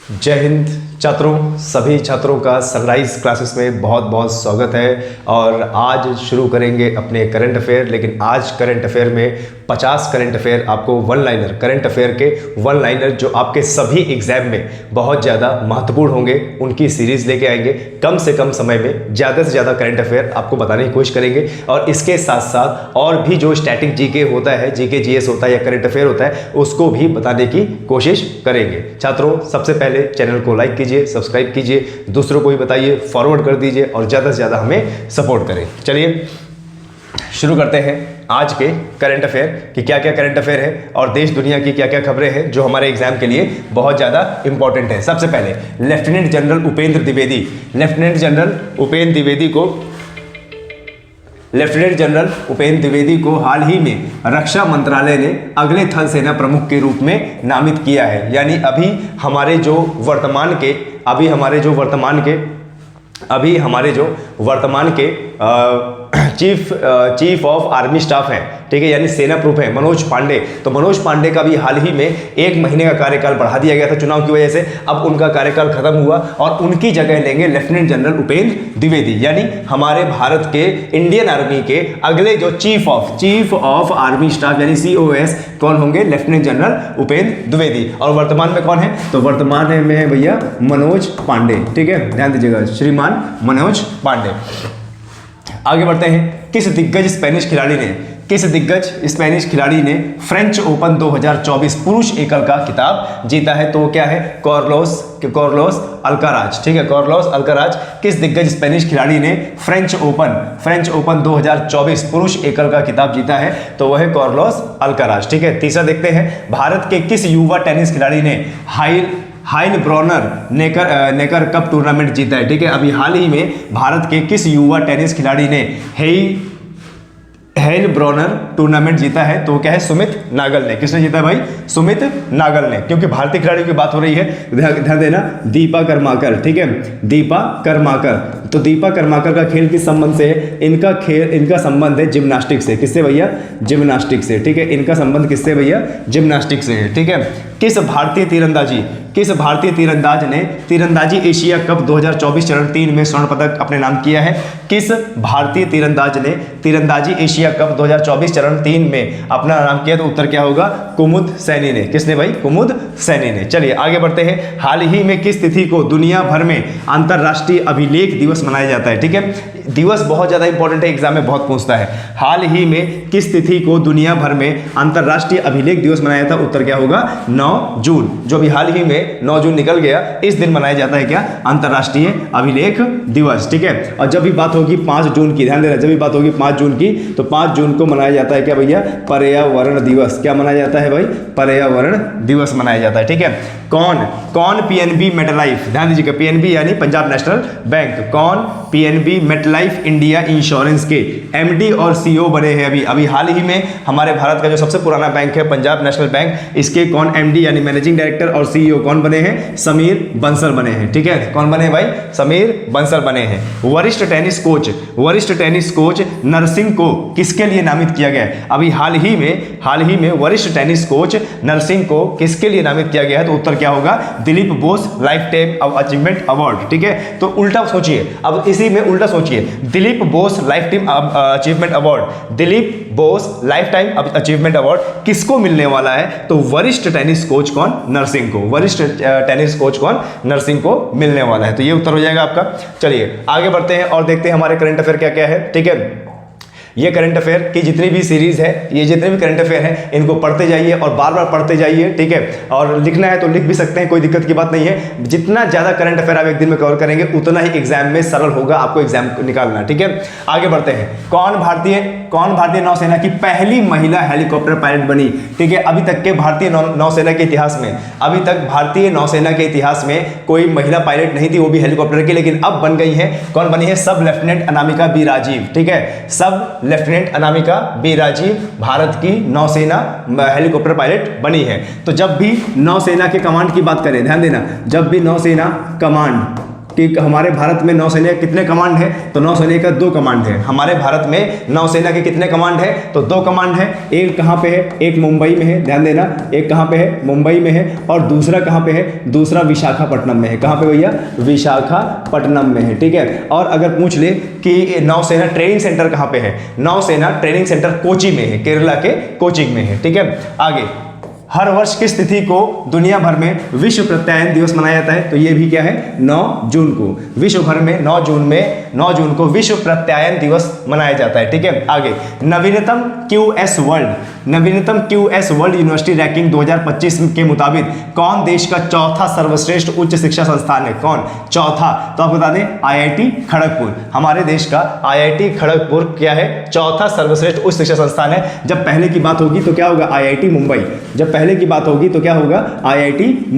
जय हिंद छात्रों, सभी छात्रों का सनराइज क्लासेस में बहुत बहुत स्वागत है। और आज शुरू करेंगे अपने करंट अफेयर। लेकिन आज करंट अफेयर में 50 करंट अफेयर आपको वन लाइनर, करंट अफेयर के वन लाइनर जो आपके सभी एग्जाम में बहुत ज़्यादा महत्वपूर्ण होंगे, उनकी सीरीज़ लेके आएंगे। कम से कम समय में ज़्यादा से ज़्यादा करंट अफेयर आपको बताने की कोशिश करेंगे। और इसके साथ साथ और भी जो स्टैटिक जीके होता है, जीके जीएस होता है या करंट अफेयर होता है, उसको भी बताने की कोशिश करेंगे। छात्रों, सबसे पहले चैनल को लाइक कीजिए, सब्सक्राइब कीजिए, दूसरों को भी बताइए, फॉरवर्ड कर दीजिए और ज़्यादा से ज़्यादा हमें सपोर्ट करें। चलिए शुरू करते हैं आज के करंट अफेयर कि क्या क्या करंट अफेयर है और देश दुनिया की क्या क्या खबरें हैं जो हमारे एग्जाम के लिए बहुत ज़्यादा इंपॉर्टेंट है। सबसे पहले lieutenant general Upendra Dwivedi, lieutenant general Upendra Dwivedi को हाल ही में रक्षा मंत्रालय ने अगले थल सेना प्रमुख के रूप में नामित किया है। यानी अभी हमारे जो वर्तमान के चीफ ऑफ आर्मी स्टाफ हैं, ठीक है, यानी सेना प्रमुख है मनोज पांडे। तो मनोज पांडे का भी हाल ही में 1 महीने का कार्यकाल बढ़ा दिया गया था चुनाव की वजह से। अब उनका कार्यकाल खत्म हुआ और उनकी जगह लेंगे लेफ्टिनेंट जनरल उपेंद्र द्विवेदी। यानी हमारे भारत के इंडियन आर्मी के अगले जो चीफ ऑफ आर्मी स्टाफ यानी COS कौन होंगे? Lieutenant general Upendra Dwivedi. और वर्तमान में कौन है? तो वर्तमान में है भैया मनोज पांडे, ठीक है, ध्यान दीजिएगा, श्रीमान मनोज पांडे। आगे बढ़ते हैं। किस दिग्गज स्पेनिश खिलाड़ी ने फ्रेंच ओपन 2024 पुरुष एकल का खिताब जीता है? तो क्या है? कार्लोस अल्काराज, ठीक है, कार्लोस अल्काराज। किस दिग्गज स्पेनिश खिलाड़ी ने फ्रेंच ओपन 2024 पुरुष एकल का खिताब जीता है? तो वह है कार्लोस अल्काराज, ठीक है। तीसरा देखते हैं, भारत के किस युवा टेनिस खिलाड़ी ने हाइलब्रॉनर नेकर कप टूर्नामेंट जीता है? ठीक है, अभी हाल ही में भारत के किस युवा टेनिस खिलाड़ी ने हेलब्रॉनर टूर्नामेंट जीता है? तो क्या है? सुमित नागल ने। किसने जीता है भाई? सुमित नागल ने। क्योंकि भारतीय खिलाड़ियों की बात हो रही है, ध्यान देना, दीपा कर्माकर, ठीक है, दीपा कर्माकर। तो दीपा कर्माकर का खेल किस संबंध से है? इनका संबंध है जिम्नास्टिक से। किससे भैया? जिम्नास्टिक से, ठीक है, इनका संबंध किससे भैया? जिम्नास्टिक से है, ठीक है। किस भारतीय तीरंदाज ने तीरंदाजी एशिया कप 2024 चरण 3 में स्वर्ण पदक अपने नाम किया है? किस भारतीय तीरंदाज ने तीरंदाजी एशिया कप 2024 चरण 3 में अपना नाम किया? तो उत्तर क्या होगा? कुमुद सैनी ने। किसने भाई? कुमुद सैनी ने। चलिए आगे बढ़ते हैं। हाल ही में किस तिथि को दुनिया भर में अंतर्राष्ट्रीय अभिलेख दिवस मनाया जाता है? ठीक है, दिवस बहुत ज्यादा इंपॉर्टेंट है, एग्जाम में बहुत पूछता है। हाल ही में किस तिथि को दुनिया भर में अंतर्राष्ट्रीय अभिलेख दिवस मनाया जाता है? उत्तर क्या होगा? 9 जून। जो भी हाल ही में 9 जून निकल गया, इस दिन मनाया जाता है क्या? अंतर्राष्ट्रीय अभिलेख दिवस, ठीक है। और जब भी बात होगी 5 जून की, ध्यान देना, जब भी बात होगी 5 जून की, तो 5 जून को मनाया जाता है क्या भैया? पर्यावरण दिवस। क्या मनाया जाता है भाई? पर्यावरण दिवस मनाया जाता है, ठीक है। कौन PNB मेटलाइफ, ध्यान दीजिएगा, PNB यानी पंजाब नेशनल बैंक, कौन PNB मेटलाइफ इंडिया इंश्योरेंस के MD और CEO बने हैं? अभी हाल ही में हमारे भारत का जो सबसे पुराना बैंक है पंजाब नेशनल बैंक, इसके कौन MD यानी मैनेजिंग डायरेक्टर और CEO कौन बने हैं? समीर बंसल बने हैं, ठीक है। कौन बने भाई? समीर बंसल बने हैं। वरिष्ठ टेनिस कोच नरसिंह को किसके लिए नामित किया गया है? अभी हाल ही में वरिष्ठ टेनिस कोच नरसिंह को किसके लिए नामित किया गया है? तो उत्तर क्या होगा? Dilip Bose life time achievement award, ठीक है। तो उल्टा सोचिए, अब इसी में उल्टा सोचिए, Dilip Bose life time achievement award, Dilip Bose life time achievement award किसको मिलने वाला है? तो वरिष्ठ टेनिस कोच कौन? नरसिंह को। वरिष्ठ टेनिस कोच कौन? नरसिंह को मिलने वाला है। तो ये उत्तर हो जाएगा आपका। चलिए आगे बढ़ते हैं और देखते हैं हमारे करंट अफेयर क्या क्या है, ठीक है। ये करंट अफेयर की जितनी भी सीरीज है, ये जितने भी करंट अफेयर हैं, इनको पढ़ते जाइए और बार बार पढ़ते जाइए, ठीक है। और लिखना है तो लिख भी सकते हैं, कोई दिक्कत की बात नहीं है। जितना ज़्यादा करंट अफेयर आप एक दिन में कवर करेंगे, उतना ही एग्जाम में सरल होगा आपको एग्जाम निकालना, ठीक है। आगे बढ़ते हैं। कौन भारतीय नौसेना की पहली महिला हेलीकॉप्टर पायलट बनी? ठीक है, अभी तक के भारतीय नौसेना के इतिहास में, अभी तक भारतीय नौसेना के इतिहास में कोई महिला पायलट नहीं थी, वो भी हेलीकॉप्टर की, लेकिन अब बन गई है। कौन बनी है? सब लेफ्टिनेंट अनामिका बी राजीव, ठीक है, सब लेफ्टिनेंट अनामिका बी राजीव भारत की नौसेना हेलीकॉप्टर पायलट बनी है। तो जब भी नौसेना के कमांड की बात करें, ध्यान देना, जब भी नौसेना कमांड कि हमारे भारत में नौसेना के कितने कमांड है, तो नौसेना का 2 कमांड है। हमारे भारत में नौसेना के कितने कमांड है, तो 2 कमांड है। एक कहाँ पे है, एक मुंबई में है, ध्यान देना, एक कहाँ पे है, मुंबई में है, और दूसरा कहाँ पे है, दूसरा विशाखापट्टनम में है। कहाँ पे भैया, विशाखापट्टनम में है, ठीक है। और अगर पूछ ले कि नौसेना ट्रेनिंग सेंटर कहाँ पे है, नौसेना ट्रेनिंग सेंटर कोची में है, केरला के कोचीन में है, ठीक है। आगे, हर वर्ष किस तिथि को दुनिया भर में विश्व प्रत्यायन दिवस मनाया जाता है, तो ये भी क्या है, 9 जून को, विश्व भर में 9 जून को विश्व प्रत्यायन दिवस मनाया जाता है, ठीक है। आगे, नवीनतम QS वर्ल्ड यूनिवर्सिटी रैंकिंग 2025 के मुताबिक कौन देश का चौथा सर्वश्रेष्ठ उच्च शिक्षा संस्थान है, कौन चौथा, तो आप बता दें IIT खड़गपुर। हमारे देश का IIT खड़गपुर क्या है, चौथा सर्वश्रेष्ठ उच्च शिक्षा संस्थान है। जब पहले की बात होगी तो क्या होगा, IIT मुंबई, जब पहले की बात होगी तो क्या होगा, IIT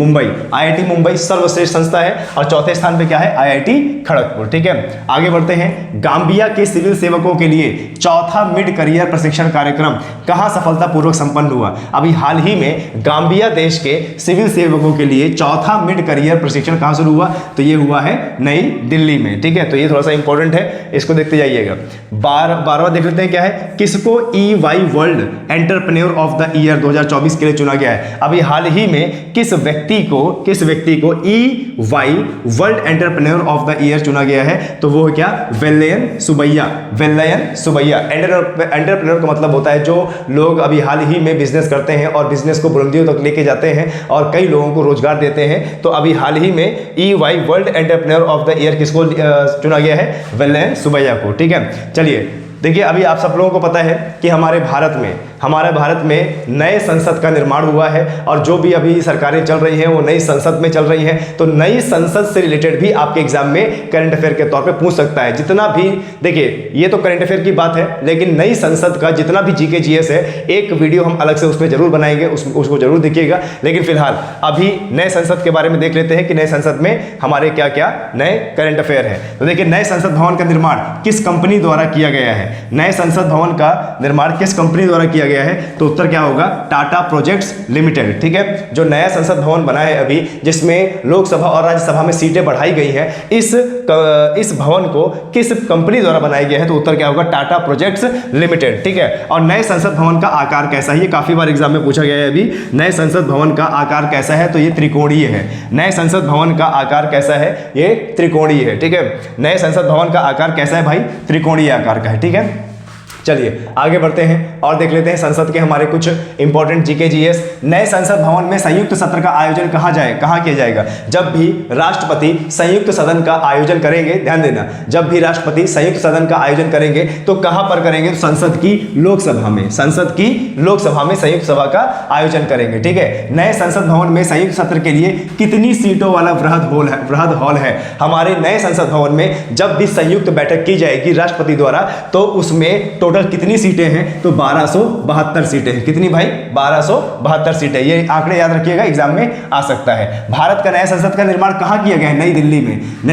मुंबई सर्वश्रेष्ठ संस्था है, और चौथे स्थान पे क्या है, IIT खड़गपुर, ठीक है। आगे बढ़ते हैं, गांबिया के सिविल सेवकों के लिए चौथा मिड करियर प्रशिक्षण कार्यक्रम कहां सफलतापूर्वक संपन्न हुआ। अभी हाल ही में गांबिया देश के सिविल सेवकों के लिए चौथा मिड करियर प्रशिक्षण कहां शुरू हुआ, तो ये हुआ है नई दिल्ली में, ठीक है। तो ये थोड़ा सा इंपॉर्टेंट है, इसको देखते जाइएगा। 12वां देख लेते हैं क्या है, किसको EY world entrepreneur of the year 2024 के लिए चुना गया है। अभी हाल ही में किस व्यक्ति को EY world entrepreneur of the year चुना गया है, तो वो क्या, वेल्लयन सुबैया। एंटरप्रेन्योर का मतलब होता है जो लोग अभी हाल ही में बिजनेस करते हैं और बिजनेस को बुलंदियों तक लेके जाते हैं और कई लोगों को रोजगार देते हैं। तो अभी हाल ही में EY world entrepreneur of the year किसको चुना गया है, वेल्लयन सुबैया को, ठीक है। चलिए देखिए, अभी आप सब लोगों को पता है कि हमारे भारत में नए संसद का निर्माण हुआ है, और जो भी अभी सरकारें चल रही हैं वो नई संसद में चल रही हैं। तो नई संसद से रिलेटेड भी आपके एग्जाम में करंट अफेयर के तौर पे पूछ सकता है। जितना भी, देखिए ये तो करंट अफेयर की बात है, लेकिन नई संसद का जितना भी GK GS है, एक वीडियो हम अलग से उसमें जरूर बनाएंगे, उसको जरूर देखिएगा। लेकिन फिलहाल अभी नए संसद के बारे में देख लेते हैं कि नए संसद में हमारे क्या क्या नए करंट अफेयर है। तो देखिए, नए संसद भवन का निर्माण किस कंपनी द्वारा किया गया है, नए संसद भवन का निर्माण किस कंपनी द्वारा किया गया है, तो उत्तर क्या होगा, टाटा प्रोजेक्ट्स लिमिटेड, ठीक है। जो नया संसद भवन बना है अभी, जिसमें लोकसभा और राज्यसभा में सीटें बढ़ाई गई हैं, इस भवन को किस कंपनी द्वारा बनाया गया है, तो उत्तर क्या होगा, टाटा प्रोजेक्ट्स लिमिटेड, ठीक है। और नए संसद भवन का आकार कैसा है, ये काफी बार एग्जाम में पूछा गया है। अभी नए संसद भवन का आकार कैसा है, तो ये त्रिकोणीय है। नए संसद भवन का आकार कैसा है, ये त्रिकोणीय है, ठीक है। नए संसद भवन का आकार कैसा है भाई, त्रिकोणीय आकार का है, ठीक है। चलिए आगे बढ़ते हैं और देख लेते हैं संसद के हमारे कुछ इंपॉर्टेंट GK GS। नए संसद भवन में संयुक्त सत्र का आयोजन कहाँ किया जाएगा, जब भी राष्ट्रपति संयुक्त सदन का आयोजन करेंगे, ध्यान देना, जब भी राष्ट्रपति संयुक्त सदन का आयोजन करेंगे तो कहां पर करेंगे, तो संसद की लोकसभा में संयुक्त सभा का आयोजन करेंगे, ठीक है। नए संसद भवन में संयुक्त सत्र के लिए कितनी सीटों वाला वृहद हॉल है। हमारे नए संसद भवन में जब भी संयुक्त बैठक की जाएगी राष्ट्रपति द्वारा, तो उसमें टोटल कितनी सीटें हैं, तो 1272 सीटें हैं। कितनी भाई, 1272 सीटें। ये आंकड़े याद रखिएगा, एग्जाम में आ सकता है। भारत का नया संसद का निर्माण कहां किया गया है, नई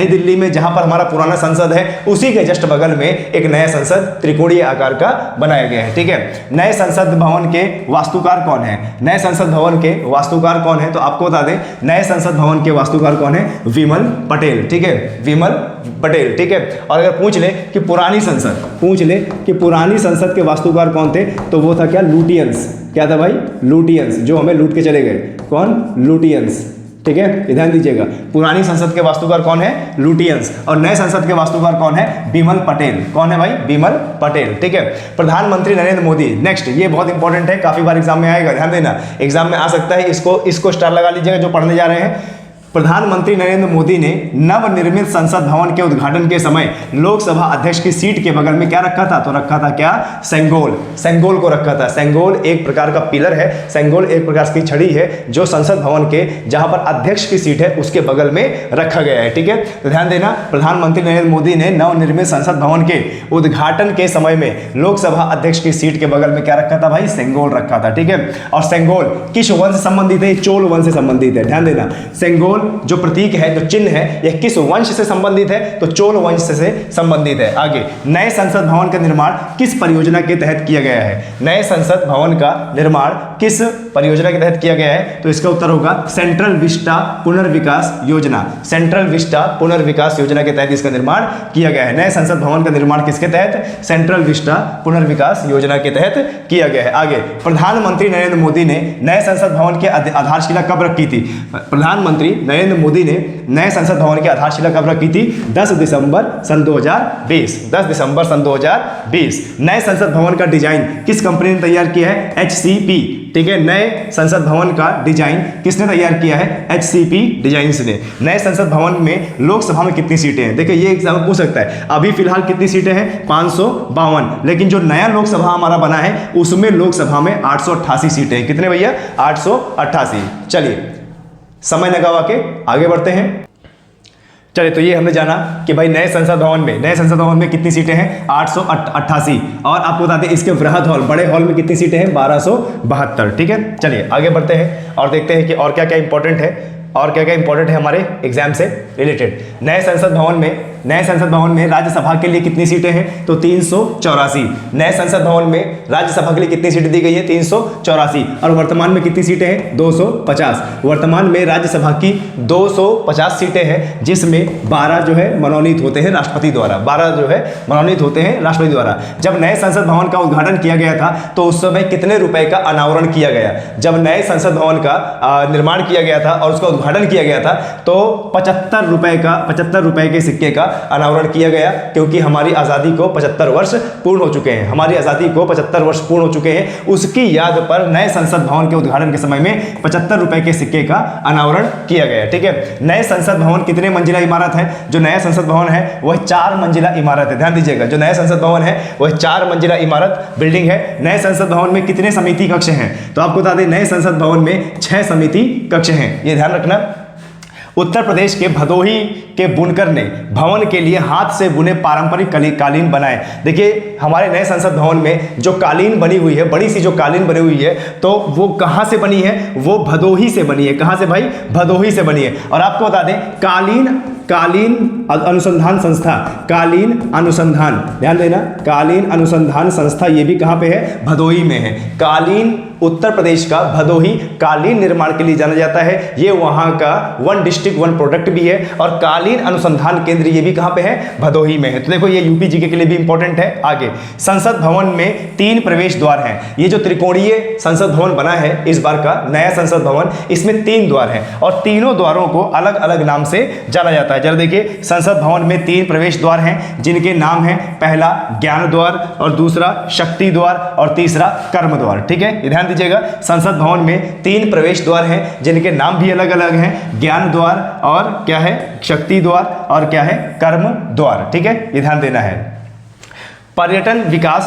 दिल्ली में जहां पर हमारा पुराना संसद है, उसी के जस्ट बगल में एक नया संसद त्रिकोणीय आकार का बनाया गया है, ठीक है। नए संसद भवन के वास्तुकार कौन है, नए संसद भवन के वास्तुकार कौन है, तो आपको बता दें नए संसद भवन के वास्तुकार कौन है, विमल पटेल, ठीक है, विमल पटेल, ठीक है। और अगर पूछ ले कि पुरानी संसद के वास्तुकार कौन थे, तो वो था क्या, लुटियंस। क्या था भाई, लुटियंस, जो हमें लूट के चले गए, कौन, लुटियंस, ठीक है। ध्यान दीजिएगा, पुरानी संसद के वास्तुकार कौन है, लुटियंस, और नए संसद के वास्तुकार कौन है, विमल पटेल। कौन है भाई, विमल पटेल, ठीक है। प्रधानमंत्री नरेंद्र मोदी, नेक्स्ट, ये बहुत इंपॉर्टेंट है, काफी बार एग्जाम में आएगा, ध्यान देना, एग्जाम में आ सकता है, इसको स्टार लगा लीजिएगा जो पढ़ने जा रहे हैं। प्रधानमंत्री नरेंद्र मोदी ने नवनिर्मित संसद भवन के उद्घाटन के समय लोकसभा अध्यक्ष की सीट के बगल में क्या रखा था, तो रखा था क्या, सेंगोल को रखा था। सेंगोल एक प्रकार का पिलर है, सेंगोल एक प्रकार की छड़ी है जो संसद भवन के जहां पर अध्यक्ष की सीट है उसके बगल में रखा गया है, ठीक है। तो ध्यान देना, प्रधानमंत्री नरेंद्र मोदी ने नवनिर्मित संसद भवन के उद्घाटन के समय में लोकसभा अध्यक्ष की सीट के बगल में क्या रखा था भाई, सेंगोल रखा था, ठीक है। और सेंगोल किस वंश से संबंधित है, चोल वंश से संबंधित है। ध्यान देना, सेंगोल जो प्रतीक है, जो चिन्ह है, यह किस वंश से संबंधित है, तो चोल वंश से संबंधित है। आगे, नए संसद भवन का निर्माण किस परियोजना के तहत किया गया है, नए संसद भवन का निर्माण किस परियोजना के तहत किया गया है? तो इसका उत्तर होगा सेंट्रल विस्टा पुनर्विकास योजना। सेंट्रल विस्टा पुनर्विकास योजना के तहत इसका निर्माण किया गया है। नए संसद भवन का निर्माण किसके तहत? सेंट्रल विस्टा पुनर्विकास योजना के तहत किया गया है। आगे, प्रधानमंत्री नरेंद्र मोदी ने नए संसद भवन की आधारशिला कब रखी थी? प्रधानमंत्री नरेंद्र मोदी ने नए संसद भवन की आधारशिला कब रखी थी? 10 दिसंबर सन 2020। 10 दिसंबर सन 2020। नए संसद भवन का डिजाइन किस कंपनी ने तैयार किया है? HCP। ठीक है, नए संसद भवन का डिजाइन किसने तैयार किया है? HCP डिजाइन्स ने। नए संसद भवन में लोकसभा में कितनी सीटें हैं? देखिए ये एग्जाम पूछ सकता है। अभी फिलहाल कितनी सीटें हैं? 552। लेकिन जो नया लोकसभा हमारा बना है उसमें लोकसभा में 888 सीटें हैं। कितने भैया? 888। चलिए समय लगावा के आगे बढ़ते हैं। चलिए, तो ये हमने जाना कि भाई नए संसद भवन में कितनी सीटें हैं? 888। और आपको बता दें इसके वृहद हॉल, बड़े हॉल में कितनी सीटें हैं? 1272। ठीक है, चलिए आगे बढ़ते हैं और देखते हैं कि और क्या क्या इंपॉर्टेंट है हमारे एग्जाम से रिलेटेड। नए संसद भवन में राज्यसभा के लिए कितनी सीटें हैं? तो 384। नए संसद भवन में राज्यसभा के लिए कितनी सीटें दी गई है? 384। और वर्तमान में कितनी सीटें हैं? 250। वर्तमान में राज्यसभा की 250 सीटें हैं, जिसमें 12 जो है मनोनीत होते हैं राष्ट्रपति द्वारा। 12 जो है मनोनीत होते हैं राष्ट्रपति द्वारा। जब नए संसद भवन का उद्घाटन किया गया था तो उस समय कितने रुपए का अनावरण किया गया? जब नए संसद भवन का निर्माण किया गया था और उसका उद्घाटन किया गया था तो 75 रुपए के सिक्के का अनावरण किया गया, क्योंकि हमारी आज़ादी को 75 वर्ष पूर्ण हो चुके हैं। हमारी आज़ादी को 75 वर्ष पूर्ण हो चुके हैं। उसकी याद पर नए संसद भवन के उद्घाटन के समय में 75 रुपए के सिक्के का अनावरण किया गया। ठीक है, नए संसद भवन कितने मंजिला इमारत है? जो नया संसद भवन है वह 4 मंजिला इमारत है। ध्यान दीजिएगा, जो नया संसद भवन है वह 4 मंजिला इमारत बिल्डिंग है। नए संसद भवन में कितने समिति कक्ष हैं? तो आपको बता दें नए संसद भवन में 6 समिति कक्ष हैं। ये ध्यान रखना। उत्तर प्रदेश के भदोही के बुनकर ने भवन के लिए हाथ से बुने पारंपरिक कालीन बनाए। देखिए हमारे नए संसद भवन में जो कालीन बनी हुई है, बड़ी सी जो कालीन बनी हुई है, तो वो कहाँ से बनी है? वो भदोही से बनी है। कहाँ से भाई? भदोही से बनी है। और आपको बता दें कालीन अनुसंधान संस्था, कालीन अनुसंधान, ध्यान देना, कालीन अनुसंधान संस्था ये भी कहाँ पे है? भदोही में है। कालीन, उत्तर प्रदेश का भदोही कालीन निर्माण के लिए जाना जाता है। ये वहाँ का 1 डिस्ट्रिक्ट 1 प्रोडक्ट भी है। और कालीन अनुसंधान केंद्र ये भी कहाँ पे है? भदोही में है। तो देखो ये यूपी जीके के लिए भी इंपॉर्टेंट है। आगे, संसद भवन में 3 प्रवेश द्वार हैं। ये जो त्रिकोणीय संसद भवन बना है इस बार का नया संसद भवन, इसमें 3 द्वार हैं और तीनों द्वारों को अलग अलग नाम से जाना जाता है। जरा देखिए, संसद भवन में 3 प्रवेश द्वार हैं जिनके नाम है, पहला ज्ञान द्वार और दूसरा शक्ति द्वार और तीसरा कर्म द्वार। ठीक है, ध्यान दीजिएगा, संसद भवन में 3 प्रवेश द्वार हैं जिनके नाम भी अलग अलग हैं, ज्ञान द्वार और क्या है? शक्ति द्वार और क्या है? कर्म द्वार। ठीक है, ये ध्यान देना है। पर्यटन विकास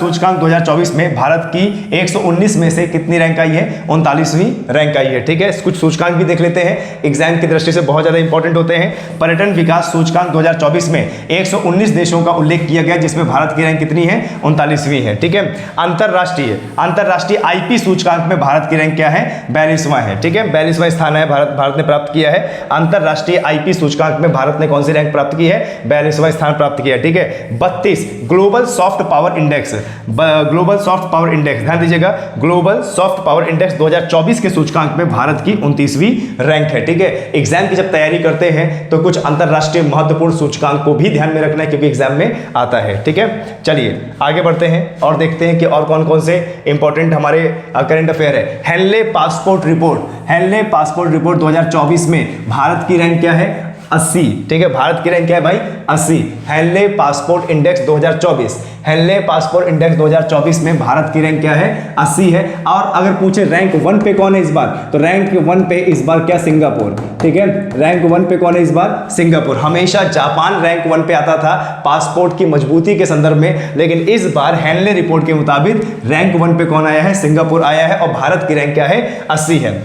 सूचकांक 2024 में भारत की 119 में से कितनी रैंक आई है? 39वीं रैंक आई है। ठीक है, कुछ सूचकांक भी देख लेते हैं, एग्जाम की दृष्टि से बहुत ज्यादा इंपॉर्टेंट होते हैं। पर्यटन विकास सूचकांक 2024 में 119 देशों का उल्लेख किया गया, जिसमें भारत की रैंक कितनी है? 39वीं है। ठीक है, अंतरराष्ट्रीय आईपी सूचकांक में भारत की रैंक क्या है? 42वां है। ठीक है, 42वां स्थान है भारत ने प्राप्त किया है। अंतरराष्ट्रीय आईपी सूचकांक में भारत ने कौन सी रैंक प्राप्त की है? 42वां स्थान प्राप्त किया है। ठीक है, 32 ग्लोबल सॉफ्ट पावर इंडेक्स, ध्यान दीजिएगा, ग्लोबल सॉफ्ट पावर इंडेक्स 2024 के सूचकांक में भारत की 29वीं रैंक है। ठीक है, एग्जाम की जब तैयारी करते हैं तो कुछ अंतरराष्ट्रीय महत्वपूर्ण सूचकांक को भी ध्यान में रखना है, क्योंकि एग्जाम में आता है। ठीक है, चलिए आगे बढ़ते हैं और देखते हैं कि और कौन कौन से इंपॉर्टेंट हमारे करंट अफेयर है। हेनले पासपोर्ट रिपोर्ट 2024 में भारत की रैंक क्या है? 80। ठीक है, भारत की रैंक क्या है भाई? 80। हेनले पासपोर्ट इंडेक्स 2024 में भारत की रैंक क्या है? 80 है। और अगर पूछे रैंक 1 पे कौन है इस बार, तो रैंक 1 पे इस बार क्या? सिंगापुर। ठीक है, रैंक 1 पे कौन है इस बार? सिंगापुर। हमेशा जापान रैंक 1 पे आता था पासपोर्ट की मजबूती के संदर्भ में, लेकिन इस बार हेनले रिपोर्ट के मुताबिक रैंक 1 पे कौन आया है? सिंगापुर आया है। और भारत की रैंक क्या है? 80 है।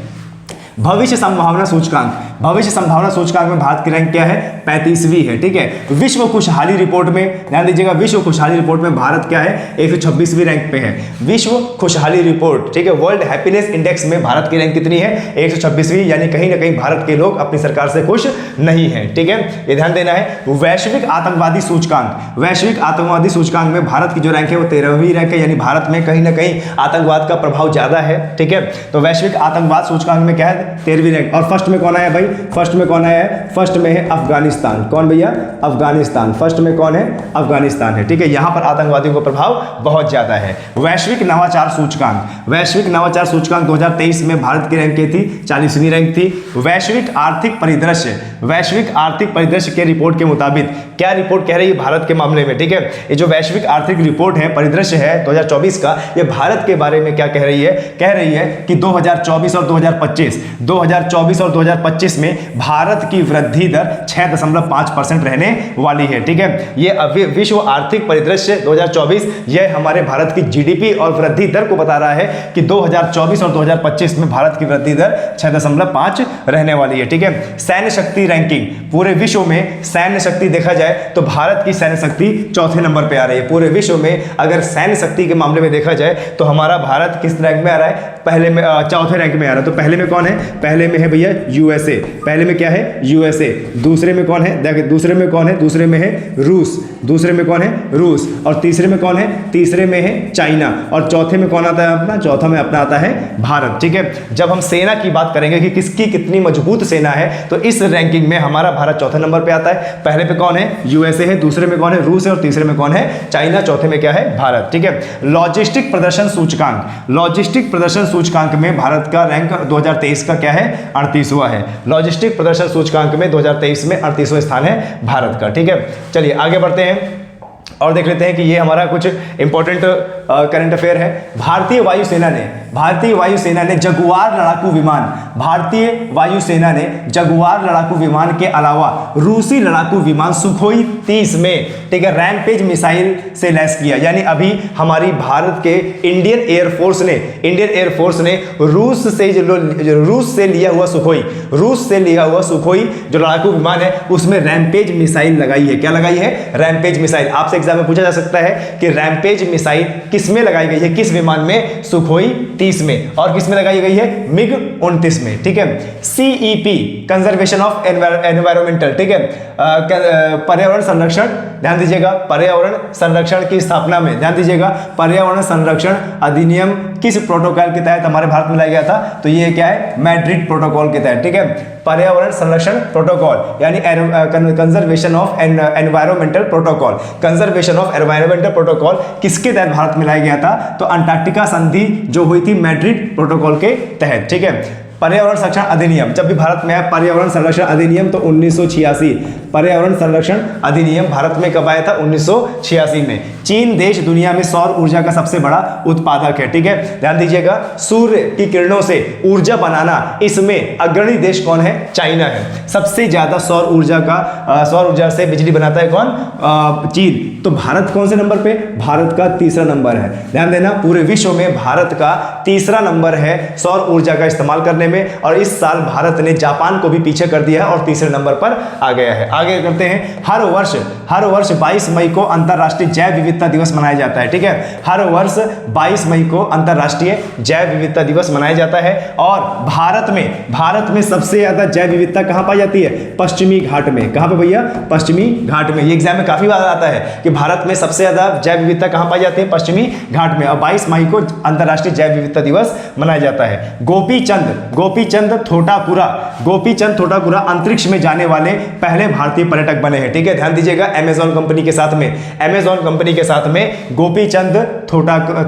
भविष्य संभावना सूचकांक भविष्य संभावना सूचकांक में भारत की रैंक क्या है? 35वीं है। ठीक है, विश्व खुशहाली रिपोर्ट में ध्यान दीजिएगा, विश्व खुशहाली रिपोर्ट में भारत क्या है? 126वीं रैंक पे है। विश्व खुशहाली रिपोर्ट, ठीक है, वर्ल्ड हैप्पीनेस इंडेक्स में भारत की रैंक कितनी है? 126वीं, यानी कहीं ना कहीं भारत के लोग अपनी सरकार से खुश नहीं है। ठीक है, ये ध्यान देना है। वैश्विक आतंकवादी सूचकांक, वैश्विक आतंकवादी सूचकांक में भारत की जो रैंक है वो 13वीं रैंक है, यानी भारत में कहीं ना कहीं आतंकवाद का प्रभाव ज्यादा है। ठीक है, तो वैश्विक आतंकवाद सूचकांक में क्या है? 13वीं रैंक। और फर्स्ट में कौन आया भाई? फर्स्ट में कौन आया है? फर्स्ट में है अफगानिस्तान। कौन भैया? अफगानिस्तान। फर्स्ट में कौन है? अफगानिस्तान है। ठीक है, यहां पर आतंकवादियों का प्रभाव बहुत ज्यादा है। वैश्विक नवाचार सूचकांक, वैश्विक नवाचार सूचकांक 2023 में भारत की रैंक थी 40वीं रैंक थी। वैश्विक आर्थिक परिदृश्य, वैश्विक आर्थिक परिदृश्य के रिपोर्ट के मुताबिक क्या रिपोर्ट कह रही है भारत के मामले में? ठीक है, ये जो वैश्विक आर्थिक रिपोर्ट है, परिदृश्य है 2024 का, ये भारत के बारे में क्या कह रही है? कह रही है कि 2024 और 2025 में भारत की वृद्धि दर 6.5% रहने वाली है। ठीक है, ये विश्व आर्थिक परिदृश्य 2024 यह हमारे भारत की जीडीपी और वृद्धि दर को बता रहा है कि 2024 और 2025 में भारत की वृद्धि दर 6.5 रहने वाली है। ठीक है, सैन्य शक्ति रैंकिंग, पूरे विश्व में सैन्य शक्ति देखा जाए तो भारत की सैन्य शक्ति चौथे नंबर पे आ रही है। पूरे विश्व में अगर सैन्य शक्ति के मामले में देखा जाए तो हमारा भारत किस रैंक में आ रहा है? पहले में, चौथे रैंक में आ रहा है। तो पहले में कौन है? पहले में है भैया यूएसए। पहले में क्या है? यूएसए। दूसरे में कौन है? देखिए दूसरे में कौन है? दूसरे में है रूस। दूसरे में कौन है? रूस। और तीसरे में कौन है? तीसरे में है चाइना। और चौथे में कौन आता है अपना? चौथा में अपना आता है भारत। ठीक है, जब हम सेना की बात करेंगे कि किसकी कितनी मजबूत सेना है, तो इस रैंकिंग में हमारा भारत चौथे नंबर पे आता है। पहले पे कौन है? यूएसए है। दूसरे में कौन है? रूस है। और तीसरे में कौन है? चाइना। चौथे में क्या है? भारत। ठीक है, लॉजिस्टिक प्रदर्शन सूचकांक, लॉजिस्टिक प्रदर्शन सूचकांक में भारत का रैंक 2023 का क्या है? 38वां है। लॉजिस्टिक प्रदर्शन सूचकांक में 2023 में 38वां स्थान है भारत का। ठीक है, चलिए आगे बढ़ते हैं और देख लेते हैं कि ये हमारा कुछ इंपॉर्टेंट करंट अफेयर है। भारतीय वायुसेना ने जगुआर लड़ाकू विमान, भारतीय वायुसेना ने जगुआर लड़ाकू विमान के अलावा रूसी लड़ाकू विमान सुखोई 30 में, ठीक है, रैमपेज मिसाइल से लैस किया। यानी अभी हमारी भारत के इंडियन एयरफोर्स ने रूस से लिया हुआ सुखोई जो लड़ाकू विमान है उसमें रैमपेज मिसाइल लगाई है। क्या लगाई है? Rampage missile. आपसे एग्जाम में पूछा जा सकता है कि रैमपेज मिसाइल किस में लगाई गई है? किस विमान में? सुखोई 30 में। और किस में लगाई गई है? मिग 29 में। ठीक है, CEP कंजर्वेशन ऑफ एनवायरमेंटल, ठीक है, पर्यावरण संरक्षण, ध्यान दीजिएगा, पर्यावरण संरक्षण की स्थापना में, ध्यान दीजिएगा, पर्यावरण संरक्षण अधिनियम किस प्रोटोकॉल के तहत हमारे भारत में लाया गया था? तो ये क्या है? मैड्रिड प्रोटोकॉल के तहत। ठीक है, पर्यावरण संरक्षण प्रोटोकॉल यानी conservation of environmental protocol, conservation of environmental protocol किसके तहत भारत में लाया गया था? तो अंटार्कटिका संधि जो हुई थी मैड्रिड प्रोटोकॉल के तहत। ठीक है, पर्यावरण संरक्षण अधिनियम जब भी भारत में आया, पर्यावरण संरक्षण अधिनियम तो 1986, पर्यावरण संरक्षण अधिनियम भारत में कब आया था? 1986 में। चीन देश दुनिया में सौर ऊर्जा का सबसे बड़ा उत्पादक है। ठीक है, ध्यान दीजिएगा, सूर्य की किरणों से ऊर्जा बनाना, इसमें अग्रणी देश कौन है? चाइना है। सबसे ज्यादा सौर ऊर्जा से बिजली बनाता है कौन? चीन। तो भारत कौन से नंबर पे? भारत का तीसरा नंबर है। ध्यान देना, पूरे विश्व में भारत का तीसरा नंबर है सौर ऊर्जा का इस्तेमाल करने में। और इस साल भारत ने जापान को भी पीछे कर दिया है और तीसरे नंबर पर आ गया है। आगे करते हैं, हर वर्ष 22 मई को अंतरराष्ट्रीय जैव विविधता दिवस मनाया जाता है। ठीक है, हर वर्ष 22 मई को अंतरराष्ट्रीय जैव विविधता दिवस मनाया जाता है। और भारत में सबसे ज्यादा जैव विविधता कहां पाई जाती है? पश्चिमी घाट में। कहां पे भैया? पश्चिमी घाट में। ये एग्जाम में काफी बार आता है कि भारत में सबसे ज्यादा जैव विविधता कहां पाई जाती है? पश्चिमी घाट में। और 22 मई को अंतरराष्ट्रीय जैव विविधता दिवस मनाया जाता है। गोपीचंद थोटाकुरा अंतरिक्ष में जाने वाले पहले भारतीय पर्यटक बने हैं। ठीक है, ध्यान दीजिएगा, अमेज़न कंपनी के साथ में गोपीचंद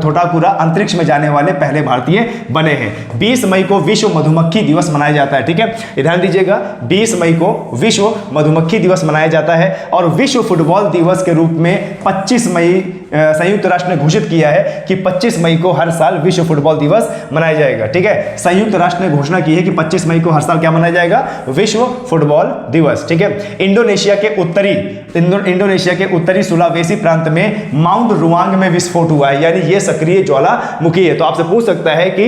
थोटाकुरा अंतरिक्ष में जाने वाले पहले भारतीय बने हैं। 20 मई को विश्व मधुमक्खी दिवस मनाया जाता है। ठीक है, ध्यान दीजिएगा, 20 मई को विश्व मधुमक्खी दिवस मनाया जाता है। और विश्व फुटबॉल दिवस के रूप में 25 मई संयुक्त राष्ट्र ने घोषित किया है कि 25 मई को हर साल विश्व फुटबॉल दिवस मनाया जाएगा। ठीक है, संयुक्त राष्ट्र ने घोषणा की है कि 25 मई को हर साल क्या मनाया जाएगा, विश्व फुटबॉल दिवस। ठीक है, इंडोनेशिया के उत्तरी सुलावेसी प्रांत में माउंट रुआंग में विस्फोट हुआ है, यानी यह सक्रिय ज्वालामुखी है। तो आपसे पूछ सकता है कि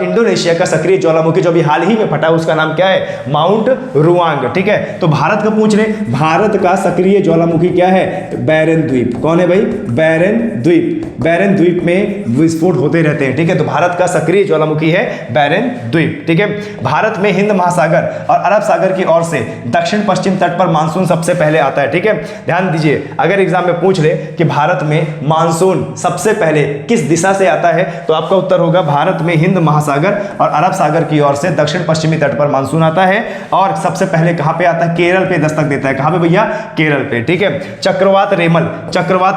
इंडोनेशिया का सक्रिय ज्वालामुखी जो अभी हाल ही में फटा उसका नाम क्या है, माउंट रुआंग। ठीक है, तो भारत का पूछ रहे, भारत का सक्रिय ज्वालामुखी क्या है, बैरन द्वीप। कौन है भाई, बैरन द्वीप। बैरन द्वीप में विस्फोट होते रहते हैं। ठीक है, तो भारत का सक्रिय ज्वालामुखी है बैरन द्वीप। ठीक है, भारत में हिंद महासागर और अरब सागर की ओर से दक्षिण पश्चिम तट पर मानसून सबसे पहले आता है। ठीक है, ध्यान दीजिए, अगर एग्जाम में पूछ ले कि भारत में मानसून सबसे पहले किस दिशा से आता है, तो आपका उत्तर होगा भारत में हिंद महासागर और अरब सागर की ओर से दक्षिण पश्चिमी तट पर मानसून आता है। और सबसे पहले कहां पे आता है, केरल पे दस्तक देता है। कहां पे भैया, केरल पे। ठीक है, चक्रवात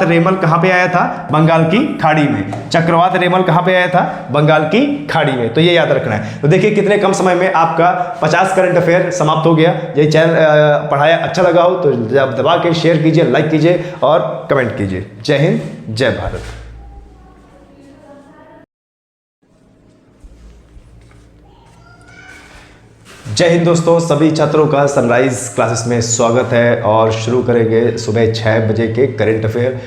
रेमल कहां पे आया था, बंगाल की खाड़ी में। चक्रवात रेमल कहां पे आया था, बंगाल की खाड़ी में। तो ये याद रखना है। तो देखिए कितने कम समय में आपका 50 करंट अफेयर समाप्त हो गया। ये चैनल पढ़ाया अच्छा लगा हो तो दबा के शेयर कीजिए, लाइक कीजिए और कमेंट कीजिए। जय हिंद, जय भारत। जय हिंद दोस्तों, सभी छात्रों का सनराइज क्लासेस में स्वागत है और शुरू करेंगे सुबह 6 बजे के करंट अफेयर।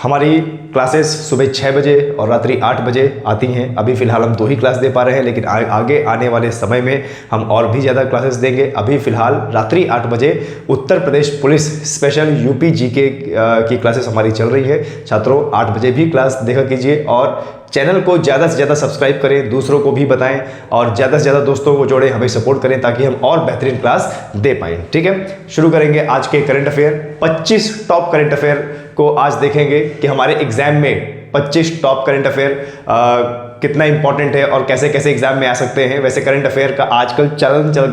हमारी क्लासेस सुबह 6 बजे और रात्रि 8 बजे आती हैं। अभी फ़िलहाल हम 2 ही क्लास दे पा रहे हैं, लेकिन आगे आने वाले समय में हम और भी ज़्यादा क्लासेस देंगे। अभी फ़िलहाल रात्रि 8 बजे Uttar Pradesh police special UP GK की क्लासेस हमारी चल रही है। छात्रों 8 बजे भी क्लास देखा कीजिए और चैनल को ज़्यादा से ज़्यादा सब्सक्राइब करें, दूसरों को भी बताएं और ज़्यादा से ज़्यादा दोस्तों को जोड़ें, हमें सपोर्ट करें ताकि हम और बेहतरीन क्लास दे पाएँ। ठीक है, शुरू करेंगे आज के current affair. 25 top current affair को आज देखेंगे कि हमारे एग्जाम में 25 टॉप करंट अफेयर कितना इंपॉर्टेंट है और कैसे कैसे एग्जाम में आ सकते हैं। वैसे करंट अफेयर का आजकल चलन चल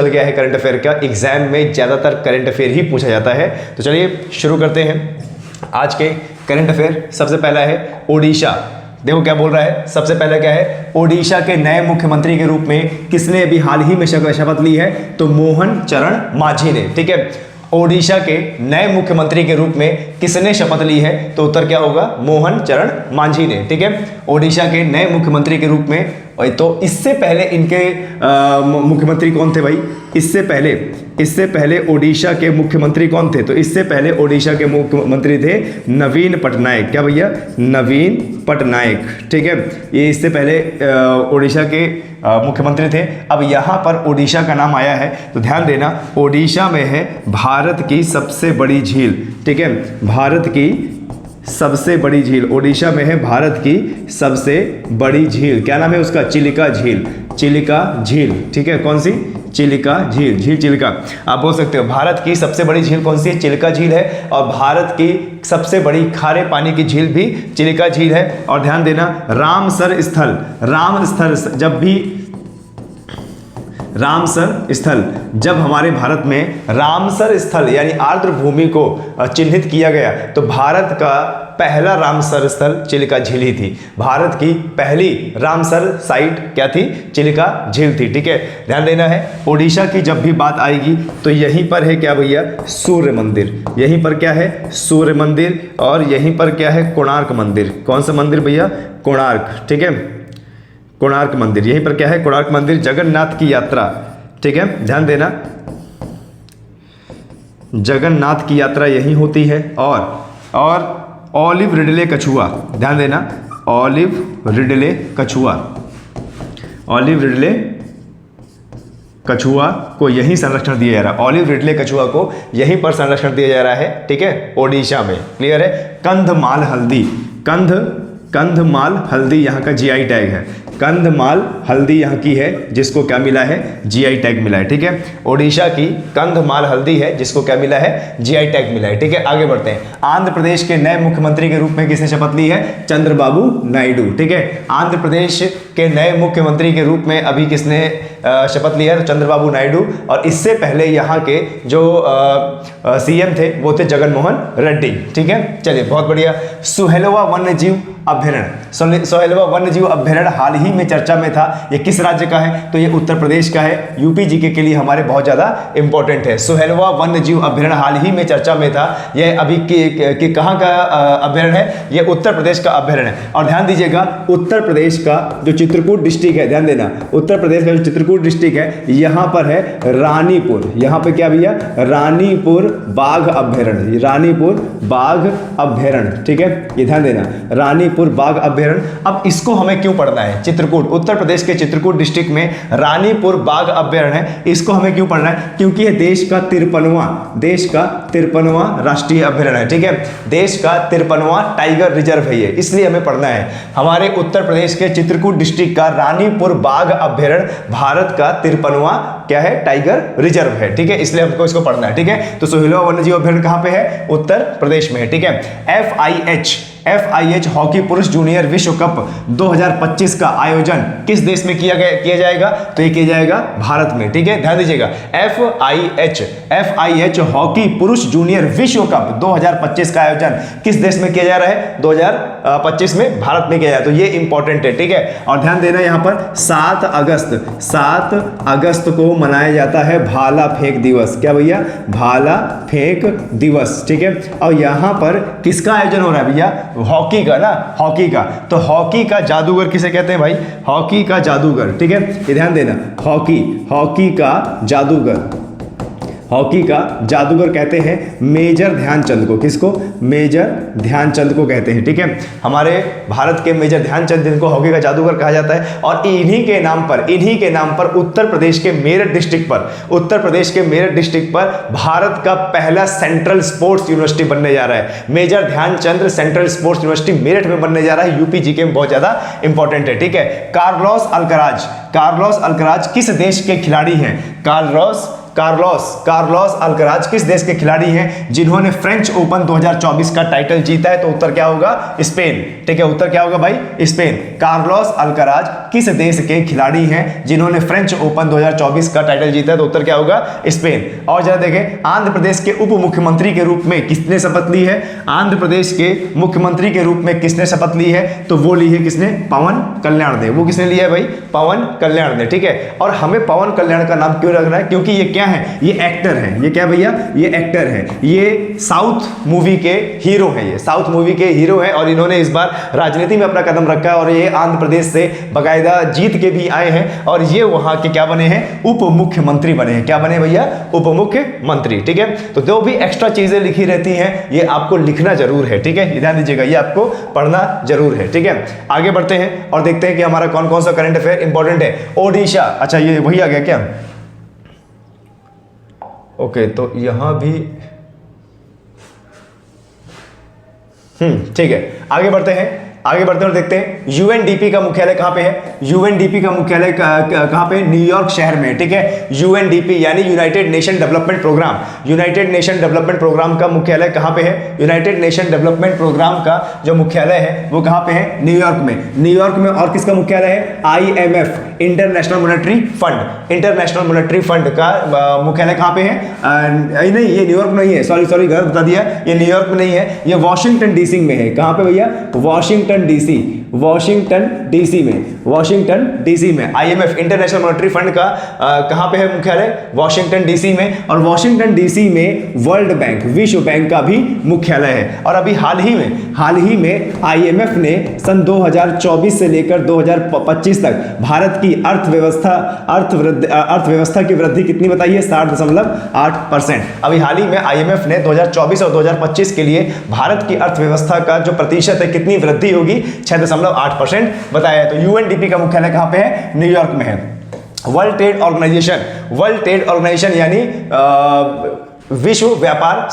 गया है करंट अफेयर का, एग्जाम में ज़्यादातर करंट अफेयर ही पूछा जाता है। तो चलिए शुरू करते हैं आज के करंट अफेयर। सबसे पहला है ओडिशा। देखो क्या बोल रहा है, सबसे पहला क्या है, ओडिशा के नए मुख्यमंत्री के रूप में किसने अभी हाल ही में शपथ ली है, तो मोहन चरण मांझी ने। ठीक है, ओडिशा के नए मुख्यमंत्री के रूप में किसने शपथ ली है, तो उत्तर क्या होगा, मोहन चरण मांझी ने। ठीक है, ओडिशा के नए मुख्यमंत्री के रूप में। तो इससे पहले इनके मुख्यमंत्री कौन थे भाई, इससे पहले ओडिशा के मुख्यमंत्री कौन थे, तो इससे पहले ओडिशा के मुख्यमंत्री थे नवीन पटनायक। क्या भैया, नवीन पटनायक। ठीक है, ये इससे पहले ओडिशा के मुख्यमंत्री थे। अब यहाँ पर ओडिशा का नाम आया है तो ध्यान देना, ओडिशा में है भारत की सबसे बड़ी झील। ठीक है, भारत की सबसे बड़ी झील ओडिशा में है, भारत की सबसे बड़ी झील। क्या नाम है उसका, चिलिका झील। चिलिका झील। ठीक है, कौन सी, चिलिका झील, चिलिका। आप बोल सकते हो भारत की सबसे बड़ी झील कौन सी है, चिलिका झील है। और भारत की सबसे बड़ी खारे पानी की झील भी चिलिका झील है। और ध्यान देना, रामसर स्थल जब हमारे भारत में रामसर स्थल यानी आर्द्र भूमि को चिन्हित किया गया, तो भारत का पहला रामसर स्थल चिलिका झील ही थी। भारत की पहली रामसर साइट क्या थी, चिलिका झील थी। ठीक है, ध्यान देना है, ओडिशा की जब भी बात आएगी तो यहीं पर है क्या भैया, सूर्य मंदिर। यहीं पर क्या है, सूर्य मंदिर। और यहीं पर क्या है, कोणार्क मंदिर। कौन सा मंदिर भैया, कोणार्क। ठीक है, कोणार्क मंदिर। यहीं पर क्या है, कोणार्क मंदिर। जगन्नाथ की यात्रा, ठीक है, ध्यान देना, जगन्नाथ की यात्रा यहीं होती है। और ऑलिव रिडले कछुआ, ध्यान देना, ऑलिव रिडले कछुआ को यहीं संरक्षण दिया जा रहा है। ऑलिव रिडले कछुआ को यहीं पर संरक्षण दिया जा रहा है। ठीक है, ओडिशा में। क्लियर है। कंधमाल हल्दी यहाँ का जीआई टैग है। कंधमाल हल्दी यहाँ की है जिसको क्या मिला है, जीआई टैग मिला है। ठीक है, ओडिशा की कंधमाल हल्दी है जिसको क्या मिला है, जीआई टैग मिला है। ठीक है, आगे बढ़ते हैं। आंध्र प्रदेश के नए मुख्यमंत्री के रूप में किसने शपथ ली है, चंद्रबाबू नायडू। ठीक है, आंध्र प्रदेश के नए मुख्यमंत्री के रूप में अभी किसने शपथ लिया है, तो चंद्रबाबू नायडू। और इससे पहले यहाँ के जो सीएम थे वो थे जगनमोहन रेड्डी। ठीक है, चलिए बहुत बढ़िया। सुहेलवा वन्यजीव अभ्यारण्य, सुहेलवा वन्यजीव अभ्यारण्य हाल ही में चर्चा में था। ये किस राज्य का है? तो ये उत्तर प्रदेश का है। यूपी जीके के लिए हमारे बहुत ज्यादा इंपॉर्टेंट है। सुहेलवा वन्यजीव अभ्यारण्य हाल ही में चर्चा में था। यह अभी कि कहाँ का अभ्यारण्य है? ये उत्तर प्रदेश का अभ्यारण्य है। और ध्यान दीजिएगा, उत्तर प्रदेश का जो चित्रकूट डिस्ट्रिक्ट है, ध्यान देना, उत्तर प्रदेश का जो चित्रकूट डिस्ट्रिक्ट है, यहाँ पर है रानीपुर। यहाँ पे क्या भैया? रानीपुर बाघ अभ्यारण्य, रानीपुर बाघ अभ्यारण्य। ठीक है, ये ध्यान देना, रानीपुर बाघ अभ्यारण्य। अब इसको हमें क्यों पढ़ना है? चित्रकूट, उत्तर प्रदेश के चित्रकूट डिस्ट्रिक्ट में रानीपुर बाघ अभ्यारण्य है, इसको हमें क्यों पढ़ना है? क्योंकि ये देश का 53वां राष्ट्रीय अभ्यारण्य है। ठीक है, देश का 53वां टाइगर रिजर्व है ये, इसलिए हमें पढ़ना है। हमारे उत्तर प्रदेश के चित्रकूट डिस्ट्रिक्ट का रानीपुर बाघ अभ्यारण्य भारत का 53वां क्या है? टाइगर रिजर्व है। ठीक है, इसलिए हमको इसको पढ़ना है। ठीक है, तो सुहेलवा वन्यजीव अभ्यारण्य कहां पे है? उत्तर प्रदेश में है। ठीक है, FIH हॉकी पुरुष जूनियर विश्व कप 2025 का आयोजन किस देश में किया जाएगा? तो ये किया जाएगा भारत में। ठीक है, ध्यान दीजिएगा, FIH हॉकी पुरुष जूनियर विश्व कप 2025 का आयोजन किस देश में किया जा रहा है? 2025 में भारत में किया जाए, तो ये इंपॉर्टेंट है। ठीक है, और ध्यान देना, यहाँ पर 7 अगस्त को मनाया जाता है भाला फेंक दिवस। क्या भैया? भाला फेंक दिवस। ठीक है, और यहाँ पर किसका आयोजन हो रहा है भैया? हॉकी का ना, हॉकी का। तो हॉकी का जादूगर किसे कहते हैं भाई? हॉकी का जादूगर। ठीक है, ये ध्यान देना, हॉकी का जादूगर, हॉकी का जादूगर कहते हैं मेजर ध्यानचंद को। किसको? मेजर ध्यानचंद को कहते हैं। ठीक है, हमारे भारत के मेजर ध्यानचंद, जिनको हॉकी का जादूगर कहा जाता है। और इन्हीं के नाम पर उत्तर प्रदेश के मेरठ डिस्ट्रिक्ट पर भारत का पहला सेंट्रल स्पोर्ट्स यूनिवर्सिटी बनने जा रहा है। Major Dhyanchand central sports university Meerut में बनने जा रहा है। यूपी जीके में बहुत ज्यादा इंपॉर्टेंट है। ठीक है, कार्लोस अल्कराज किस देश के खिलाड़ी हैं? कार्लोस अल्कराज किस देश के खिलाड़ी हैं जिन्होंने फ्रेंच ओपन 2024 का टाइटल जीता है? तो उत्तर क्या होगा? स्पेन। ठीक है, उत्तर क्या होगा भाई? स्पेन। कार्लोस अल्कराज किस देश के खिलाड़ी हैं जिन्होंने फ्रेंच ओपन 2024 का टाइटल जीता है? तो उत्तर क्या होगा? स्पेन। और जरा देखें, आंध्र प्रदेश के उप मुख्यमंत्री के रूप में किसने शपथ ली है? आंध्र प्रदेश के मुख्यमंत्री के रूप में किसने शपथ ली है? तो वो ली है किसने? पवन कल्याण ने। वो किसने लिया है भाई? पवन कल्याण ने। ठीक है, और हमें पवन कल्याण का नाम क्यों रखना है? क्योंकि ये क्या है? ये एक्टर है। ये क्या भैया? ये एक्टर है। ये साउथ मूवी के हीरो हैं। ये साउथ मूवी के हीरो हैं और इन्होंने इस बार राजनीति में अपना कदम रखा है और ये आंध्र प्रदेश से बकायदा जीत के भी आए हैं और ये वहां के क्या बने हैं? उप मुख्यमंत्री बने हैं। क्या बने भैया? उप मुख्यमंत्री। ठीक है, तो जो भी एक्स्ट्रा चीजें लिखी रहती हैं ये आपको लिखना जरूर है। ठीक है, ध्यान दीजिएगा, ये आपको पढ़ना जरूर है। ठीक है, आगे बढ़ते हैं और देखते हैं कि हमारा कौन कौन सा करंट अफेयर इंपॉर्टेंट है। ओडिशा, अच्छा ये वही आ गया क्या? ओके, तो यहां भी ठीक है, आगे बढ़ते हैं और देखते हैं यूएनडीपी का मुख्यालय कहां पे है? यूएनडीपी का मुख्यालय कहां पे? न्यूयॉर्क शहर में। ठीक है, यूएनडीपी यानी United Nation Development Programme, United Nation Development Programme का मुख्यालय कहां पे है? यूनाइटेड नेशन डेवलपमेंट प्रोग्राम का जो मुख्यालय है वो कहां पे है? न्यूयॉर्क में। न्यूयॉर्क में। और किसका मुख्यालय है? IMF, international monetary fund, international monetary fund का मुख्यालय कहां पे है? नहीं, ये न्यूयॉर्क नहीं है, सॉरी गलत बता दिया, ये न्यूयॉर्क में नहीं है, ये वॉशिंगटन डीसी में है। कहां पे भैया? वॉशिंगटन डीसी में। IMF, इंटरनेशनल मॉनेटरी फंड का कहां पे है मुख्यालय? वॉशिंगटन डीसी में। और वॉशिंगटन डीसी में वर्ल्ड बैंक, विश्व बैंक का भी मुख्यालय है। और अभी हाल ही में IMF ने सन 2024 से लेकर 2025 तक भारत की अर्थव्यवस्था की वृद्धि कितनी बताई है? 60.8%। अभी हाल ही में IMF ने 2024 और 2025 के लिए भारत की अर्थव्यवस्था का जो प्रतिशत है कितनी वृद्धि होगी? 6.8% बताया है। तो यूएनडीपी का मुख्यालय कहां पे है? न्यूयॉर्क में है। वर्ल्ड ट्रेड ऑर्गेनाइजेशन यानी विश्व व्यापार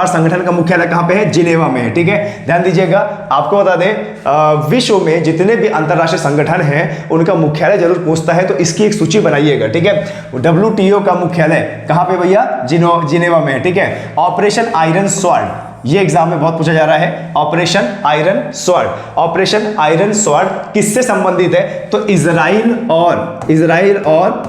संगठन का मुख्यालय कहां पे है? जिनेवा में है। ठीक है, ध्यान दीजिएगा, आपको बता दें विश्व में जितने भी अंतरराष्ट्रीय संगठन हैं उनका मुख्यालय जरूर पूछता है, तो इसकी एक सूची बनाइएगा। ठीक है, WTO का मुख्यालय कहां पे भैया? जिनेवा में है। ठीक है, ऑपरेशन आयरन स्वॉर्ड ये एग्जाम में बहुत पूछा जा रहा है। Operation iron sword, operation iron sword किससे संबंधित है? तो इजराइल और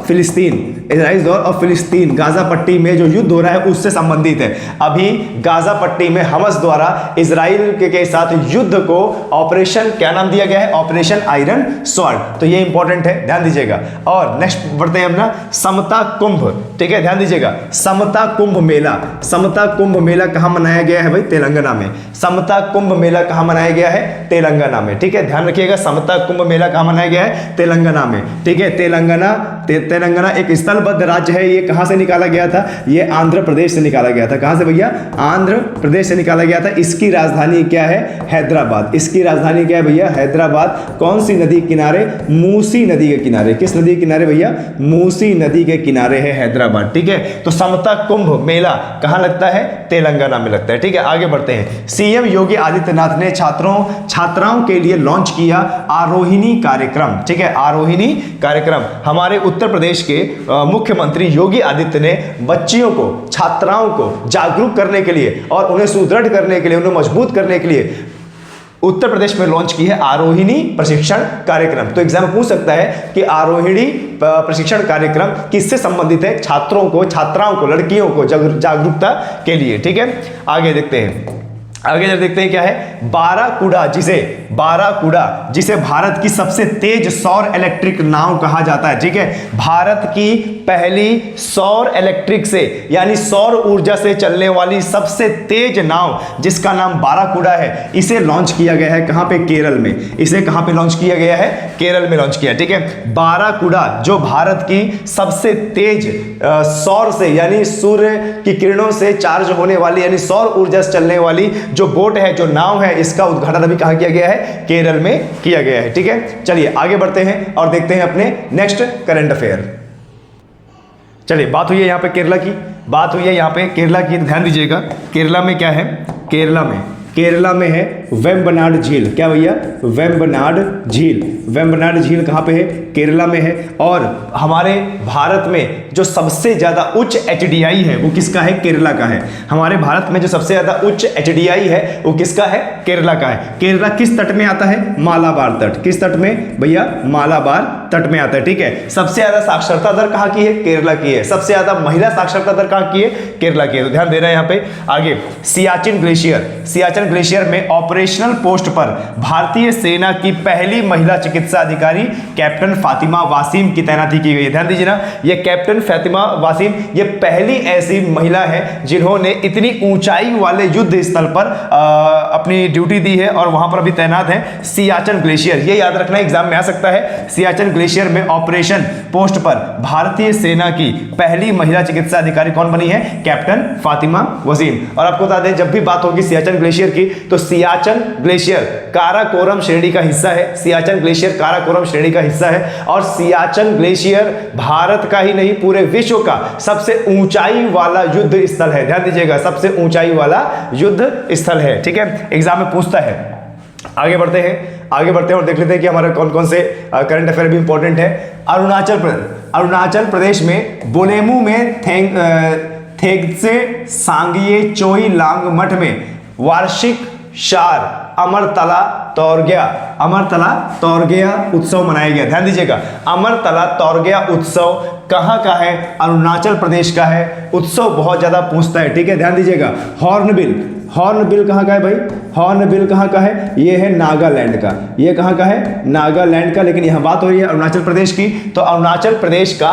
फिलिस्तीन गाजा पट्टी में जो युद्ध हो रहा है उससे संबंधित है। अभी गाजा पट्टी में हमास द्वारा इजराइल के साथ युद्ध को ऑपरेशन क्या नाम दिया गया है? Operation iron sword. तो ये इंपॉर्टेंट है, ध्यान दीजिएगा। और नेक्स्ट बढ़ते हैं अपना समता कुंभ, ठीक है, ध्यान दीजिएगा। समता कुंभ मेला कहां मनाया गया है भाई? तेलंगाना में। समता कुंभ मेला कहां मनाया गया है? तेलंगाना में, ठीक है, ध्यान रखिएगा। समता कुंभ मेला कहां मनाया गया है? तेलंगाना में, ठीक है। तेलंगाना एक स्थलबद्ध राज्य है। ये कहां से निकाला गया था? ये आंध्र प्रदेश से निकाला गया था। कहां से भैया? आंध्र प्रदेश से निकाला गया था। इसकी राजधानी क्या है? हैदराबाद। इसकी राजधानी क्या है भैया? हैदराबाद। कौन सी नदी किनारे? मूसी नदी के किनारे। किस नदी के किनारे भैया? मूसी नदी के किनारे है हैदराबाद, ठीक है। तो समता कुंभ मेला कहां लगता है? तेलंगाना में लगता है, ठीक है। आगे बढ़ते हैं। सीएम योगी आदित्यनाथ ने छात्राओं के लिए लॉन्च किया आरोहिणी कार्यक्रम, ठीक है, आरोहिणी कार्यक्रम। हमारे उत्तर प्रदेश के मुख्यमंत्री योगी आदित्य ने बच्चियों को, छात्राओं को जागरूक करने के लिए और उन्हें सुदृढ़ करने के लिए, उन्हें मजबूत करने के लिए उत्तर प्रदेश में लॉन्च की है आरोहिणी प्रशिक्षण कार्यक्रम। तो एग्जाम पूछ सकता है कि आरोहिणी प्रशिक्षण कार्यक्रम किससे संबंधित है? छात्रों को, छात्राओं को, लड़कियों को जागरूकता के लिए, ठीक है। आगे देखते हैं क्या है? बाराकूडा, जिसे भारत की सबसे तेज सौर इलेक्ट्रिक नाव कहा जाता है, ठीक है। भारत की पहली सौर इलेक्ट्रिक से यानी सौर ऊर्जा से चलने वाली सबसे तेज नाव जिसका नाम बाराकूडा है, इसे लॉन्च किया गया है। कहां पे? केरल में। इसे कहां पे लॉन्च किया गया है? केरल में लॉन्च किया, ठीक है। बाराकूडा जो भारत की सबसे तेज सौर से यानी सूर्य की किरणों से चार्ज होने वाली यानी सौर ऊर्जा से चलने वाली जो बोट है, जो नाव है, इसका उद्घाटन अभी कहां किया गया है? केरल में किया गया है, ठीक है। चलिए आगे बढ़ते हैं और देखते हैं अपने नेक्स्ट करंट अफेयर। चलिए बात हुई है यहाँ पे केरला की, ध्यान दीजिएगा। केरला में क्या है? केरला में है वेम्बनाड झील। क्या भैया? वेम्बनाड झील कहाँ पे है? केरला में है। और हमारे भारत में जो सबसे ज़्यादा उच्च HDI है वो किसका है? केरला का है। हमारे भारत में जो सबसे ज़्यादा उच्च HDI है वो किसका है? केरला का है। केरला किस तट में आता है? मालाबार तट। किस तट में भैया? मालाबार तट में आता है, ठीक है। सबसे ज़्यादा साक्षरता दर कहाँ की है? केरला की है। सबसे ज़्यादा महिला साक्षरता दर कहाँ की है? केरला की है। तो ध्यान देना है यहाँ पे। आगे सियाचिन ग्लेशियर में ऑपरेशनल पोस्ट पर भारतीय सेना की पहली महिला चिकित्सा अधिकारी कैप्टन फातिमा वासीम की तैनाती की गई है। ध्यान दीजिए ना, ये कैप्टन फातिमा वासीम ये पहली ऐसी महिला है जिन्होंने इतनी ऊंचाई वाले युद्ध स्थल पर अपनी ड्यूटी दी है और वहां पर अभी तैनात है। सियाचिन ग्लेशियर, ये याद रखना एग्जाम में आ सकता है। सियाचिन ग्लेशियर में ऑपरेशन पोस्ट पर भारतीय सेना की पहली महिला चिकित्सा अधिकारी कौन बनी है? कैप्टन फातिमा वसीम। और आपको बता दें, जब भी बात होगी सियाचिन ग्लेशियर की तो सियाचिन ग्लेशियर काराकोरम श्रेणी का हिस्सा है। सियाचिन ग्लेशियर काराकोरम श्रेणी का हिस्सा है और सियाचिन ग्लेशियर भारत का ही नहीं पूरे विश्व का सबसे ऊंचाई वाला युद्ध स्थल है। ध्यान दीजिएगा, सबसे ऊंचाई वाला युद्ध स्थल है, ठीक है। एग्जाम में पूछता है। आगे बढ़ते हैं और देख लेते हैं कि हमारे कौन कौन से करंट अफेयर भी इंपॉर्टेंट है। अरुणाचल प्रदेश में बोलेमू में थेग्से सांगिये चोई लांग मठ में वार्षिक शार अमरतला तौरगया उत्सव मनाया गया। ध्यान दीजिएगा, अमरतला तौरगया उत्सव कहाँ का है? अरुणाचल प्रदेश का है। उत्सव बहुत ज्यादा पूछता है, ठीक है, ध्यान दीजिएगा। हॉर्नबिल कहाँ का है भाई? हॉर्नबिल कहाँ का है? ये है नागालैंड का। ये कहाँ का है? नागालैंड का। लेकिन यहाँ बात हो रही है अरुणाचल प्रदेश की, तो अरुणाचल प्रदेश का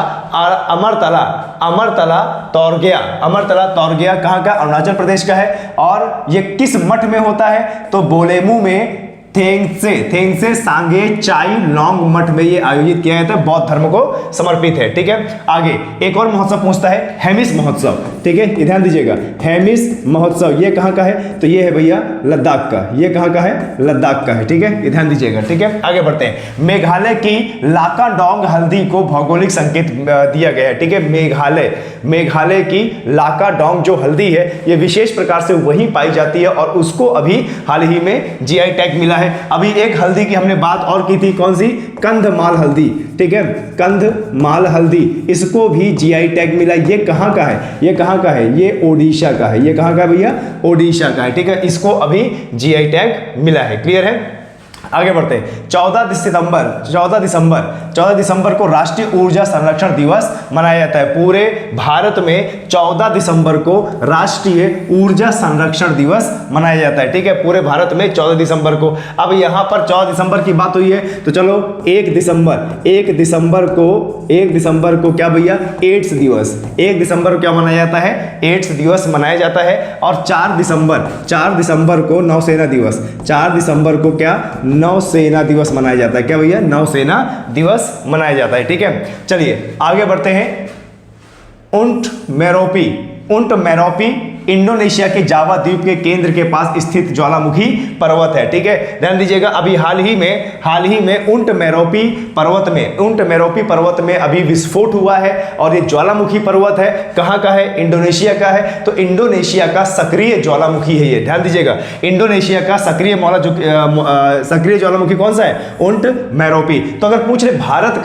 अमरतला तौरगया कहाँ का? अरुणाचल प्रदेश का है। और ये किस मठ में होता है? तो बोलेमू में थेंगसे सांगे चाई लॉन्ग मठ में ये आयोजित किया गया था। बौद्ध धर्म को समर्पित है, ठीक है। आगे एक और महोत्सव पूछता है, हेमिस महोत्सव, ठीक है, ये ध्यान दीजिएगा। हेमिस महोत्सव ये कहाँ का है? तो ये है भैया लद्दाख का। ये कहाँ का है? लद्दाख का है, ठीक है, ये ध्यान दीजिएगा, ठीक है। आगे बढ़ते हैं। मेघालय की लाकाडोंग हल्दी को भौगोलिक संकेत दिया गया है, ठीक है। मेघालय की लाकाडोंग जो हल्दी है ये विशेष प्रकार से वहीं पाई जाती है और उसको अभी हाल ही में GI टैग मिला है। अभी एक हल्दी की हमने बात और की थी, कौन सी? कंधमाल हल्दी, ठीक है, कंधमाल हल्दी, इसको भी जीआई टैग मिला। ये कहाँ का है? ये कहाँ का है? ये ओडिशा का है। ये कहाँ का है भैया? ओडिशा का है, ठीक है, इसको अभी जीआई टैग मिला है। क्लियर है? आगे बढ़ते हैं। 14 दिसंबर को राष्ट्रीय ऊर्जा संरक्षण दिवस मनाया जाता है। पूरे भारत में 14 दिसंबर को राष्ट्रीय ऊर्जा संरक्षण दिवस मनाया जाता है, ठीक है, पूरे भारत में 14 दिसंबर को। अब यहाँ पर 14 दिसंबर की बात हुई है तो चलो 1 दिसंबर को क्या भैया? एड्स दिवस। 1 दिसंबर को क्या मनाया जाता है? एड्स दिवस मनाया जाता है। और 4 दिसंबर को नौसेना दिवस। 4 दिसंबर को क्या? नौसेना दिवस मनाया जाता है। क्या भैया? नौसेना दिवस मनाया जाता है, ठीक है। चलिए आगे बढ़ते हैं। ऊंट मेरोपी इंडोनेशिया के जावा द्वीप के केंद्र के पास स्थित ज्वालामुखी पर्वत है, ठीक है, ध्यान दीजिएगा। अभी हाल ही में ऊंट मेरोपी पर्वत में अभी विस्फोट हुआ है और ये ज्वालामुखी पर्वत है। कहाँ का है? इंडोनेशिया का है। तो इंडोनेशिया का सक्रिय ज्वालामुखी है ये, ध्यान दीजिएगा। इंडोनेशिया का सक्रिय ज्वालामुखी कौन सा है? ऊंट मेरोपी। तो अगर पूछ रहे भारत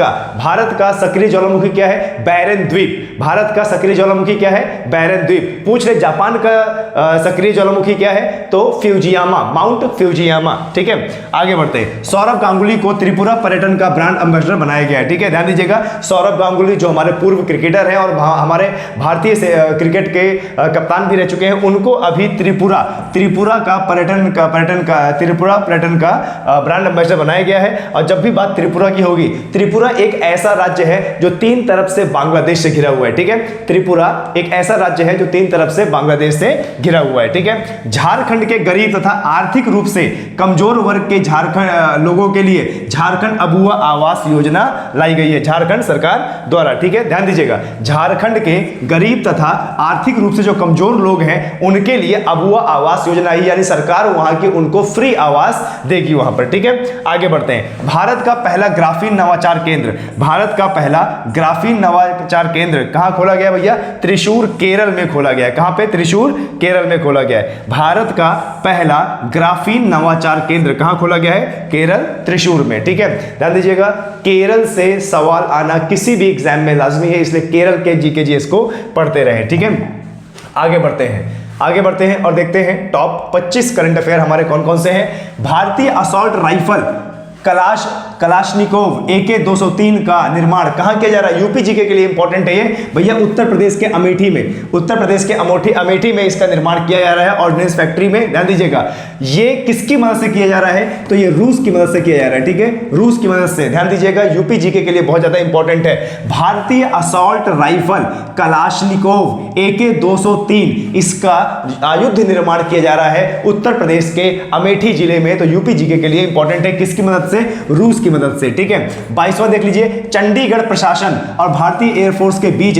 का सक्रिय ज्वालामुखी क्या है? बैरन द्वीप। भारत का सक्रिय ज्वालामुखी क्या है? बैरन द्वीप। पूछ रहे जापान का सक्रिय ज्वालामुखी क्या है? तो फ्यूजियामा, माउंट फ्यूजियामा, ठीक है। आगे बढ़ते हैं। सौरव गांगुली को त्रिपुरा पर्यटन का ब्रांड एम्बेसडर बनाया गया है, ठीक है, ध्यान दीजिएगा। सौरव गांगुली जो हमारे पूर्व क्रिकेटर हैं और हमारे भारतीय क्रिकेट के कप्तान भी रह चुके हैं, उनको अभी त्रिपुरा का पर्यटन का ब्रांड एम्बेसडर बनाया गया है। और जब भी बात त्रिपुरा की होगी, त्रिपुरा एक ऐसा राज्य है जो 3 तरफ से बांग्लादेश से घिरा हुआ है, ठीक है। त्रिपुरा एक ऐसा राज्य है जो 3 तरफ से बांग्लादेश से घिरा हुआ है, ठीक है। झारखंड के गरीब तथा आर्थिक रूप से कमजोर वर्ग के लोगों के लिए झारखंड अबुआ आवास योजना लाई गई है, झारखंड सरकार द्वारा, ठीक है, ध्यान दीजिएगा। झारखंड के गरीब तथा आर्थिक रूप से जो कमजोर लोग हैं उनके लिए अबुआ आवास योजना ही, यानी सरकार वहां की उनको फ्री आवास देगी वहां पर, ठीक है। आगे बढ़ते हैं। भारत का पहला ग्राफीन नवाचार केंद्र कहां खोला गया भैया? त्रिशूर, केरल में खोला गया है। कहां पे? त्रिशूर, केरल में खोला गया है। भारत का पहला ग्राफीन नवाचार केंद्र कहां खोला गया है? केरल, त्रिशूर में, ठीक है, ध्यान दीजिएगा। केरल से सवाल आना किसी भी एग्जाम में लाजमी है, इसलिए केरल के जीके को पढ़ते रहे, ठीक है। आगे बढ़ते हैं और देखते हैं टॉप 25 करंट अफेयर हमारे कौन कौन से हैं। भारतीय असॉल्ट राइफल कलाशनिकोव AK-203 का निर्माण कहां किया जा रहा है? यूपी जीके के लिए इंपॉर्टेंट है ये भैया। उत्तर प्रदेश के अमेठी में इसका निर्माण किया जा रहा है ऑर्डिनेंस फैक्ट्री में, ध्यान दीजिएगा। ये किसकी मदद से किया जा रहा है? तो ये रूस की मदद से किया जा रहा है, ठीक है, रूस की मदद से, ध्यान दीजिएगा। यूपी जीके के लिए बहुत ज्यादा इंपॉर्टेंट है। भारतीय असॉल्ट राइफल कलाशनिकोव AK-203 इसका युद्ध निर्माण किया जा रहा है उत्तर प्रदेश के अमेठी जिले में। तो यूपी जीके के लिए इंपॉर्टेंट है, किसकी मदद से? रूस की मदद से, ठीक है। 22वां देख लीजिए। चंडीगढ़ प्रशासन और भारतीय एयरफोर्स के बीच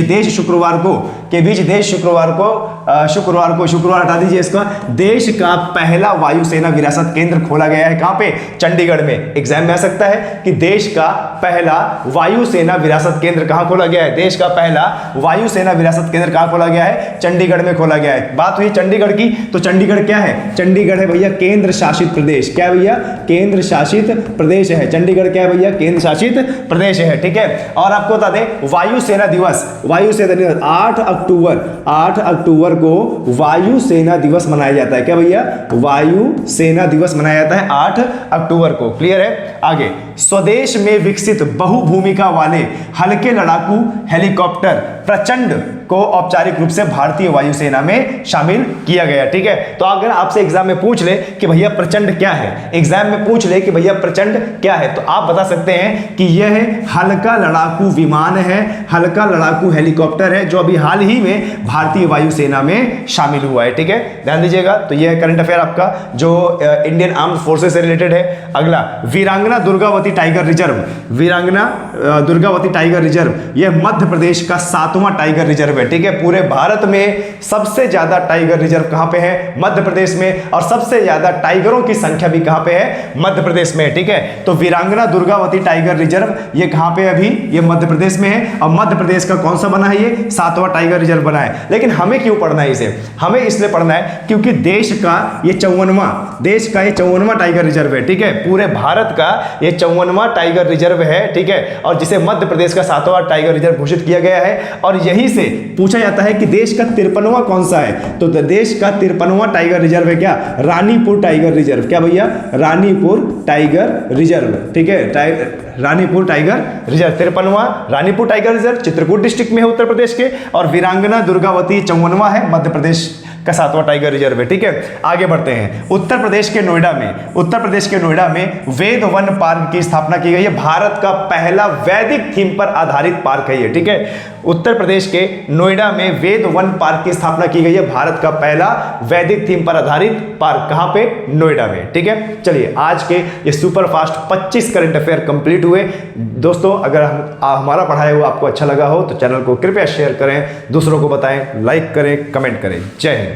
शुक्रवार हटा दीजिए इसका, देश का पहला वायुसेना विरासत केंद्र खोला गया है। कहां पे? चंडीगढ़ में। एग्जाम में आ सकता है कि देश का पहला वायुसेना विरासत केंद्र कहां खोला गया है? देश का पहला वायुसेना विरासत केंद्र कहां खोला गया है? चंडीगढ़ में खोला गया है। बात हुई चंडीगढ़ की, तो चंडीगढ़ क्या है? चंडीगढ़ है भैया केंद्र शासित प्रदेश। क्या भैया? केंद्र शासित प्रदेश है। चंडीगढ़ क्या है भैया? केंद्र शासित प्रदेश है, ठीक है। और आपको बता दें वायुसेना दिवस 8 अक्टूबर को वायुसेना दिवस मनाया जाता है। क्या भैया? वायुसेना दिवस मनाया जाता है 8 अक्टूबर को। क्लियर है? आगे, स्वदेश में विकसित बहुभूमिका वाले हल्के लड़ाकू हेलीकॉप्टर प्रचंड को औपचारिक रूप से भारतीय वायुसेना में शामिल किया गया, ठीक है। तो अगर आपसे एग्जाम में पूछ ले कि भैया प्रचंड क्या है, तो आप बता सकते हैं कि यह हल्का लड़ाकू विमान है, हल्का लड़ाकू हेलीकॉप्टर है, जो अभी हाल ही में भारतीय वायुसेना में शामिल हुआ है, ठीक है, ध्यान दीजिएगा। तो यह करंट अफेयर आपका जो इंडियन आर्म्ड फोर्सेस से रिलेटेड है। अगला, वीरांगना दुर्गावती टाइगर रिजर्व, यह मध्य प्रदेश का 7वां टाइगर रिजर्व रिजर्व है, ठीक है। पूरे भारत में सबसे ज्यादा टाइगर रिजर्व कहां पे है? मध्य प्रदेश में। और सबसे ज्यादा टाइगरों की संख्या भी कहां पे है? मध्य प्रदेश में, ठीक है। तो वीरांगना दुर्गावती टाइगर रिजर्व ये कहां पे अभी? ये मध्य प्रदेश में है। और मध्य प्रदेश का कौन सा बना है? ये 7वां टाइगर रिजर्व बना है। लेकिन हमें क्यों पढ़ना है इसे? हमें इसलिए पढ़ना है क्योंकि देश का ये 54वां टाइगर रिजर्व है, ठीक है। पूरे भारत का ये 54वां टाइगर रिजर्व है, ठीक है। और जिसे मध्य प्रदेश का 7वां टाइगर रिजर्व घोषित किया गया है। और यहीं से पूछा जाता है कि देश का 53वां कौन सा है? तो देश का 53वां टाइगर रिजर्व है क्या? Ranipur tiger reserve. क्या भैया? रानीपुर टाइगर रिजर्व, ठीक है। रानीपुर टाइगर रिजर्व 53वां Ranipur tiger reserve Chitrakoot district में है उत्तर प्रदेश के। और वीरांगना दुर्गावती 54वां है, मध्य प्रदेश का 7वां टाइगर रिजर्व है, ठीक है। आगे बढ़ते हैं। उत्तर प्रदेश के नोएडा में वेद वन पार्क की स्थापना की गई है। भारत का पहला वैदिक थीम पर आधारित पार्क है ये, ठीक है। उत्तर प्रदेश के नोएडा में वेद वन पार्क की स्थापना की गई है। भारत का पहला वैदिक थीम पर आधारित पार्क कहां पे? नोएडा में, ठीक है। चलिए आज के ये super fast 25 current affair complete हुए। दोस्तों अगर हमारा पढ़ाया हुआ आपको अच्छा लगा हो तो चैनल को कृपया शेयर करें, दूसरों को बताएं, लाइक करें, कमेंट करें। जय हिंद।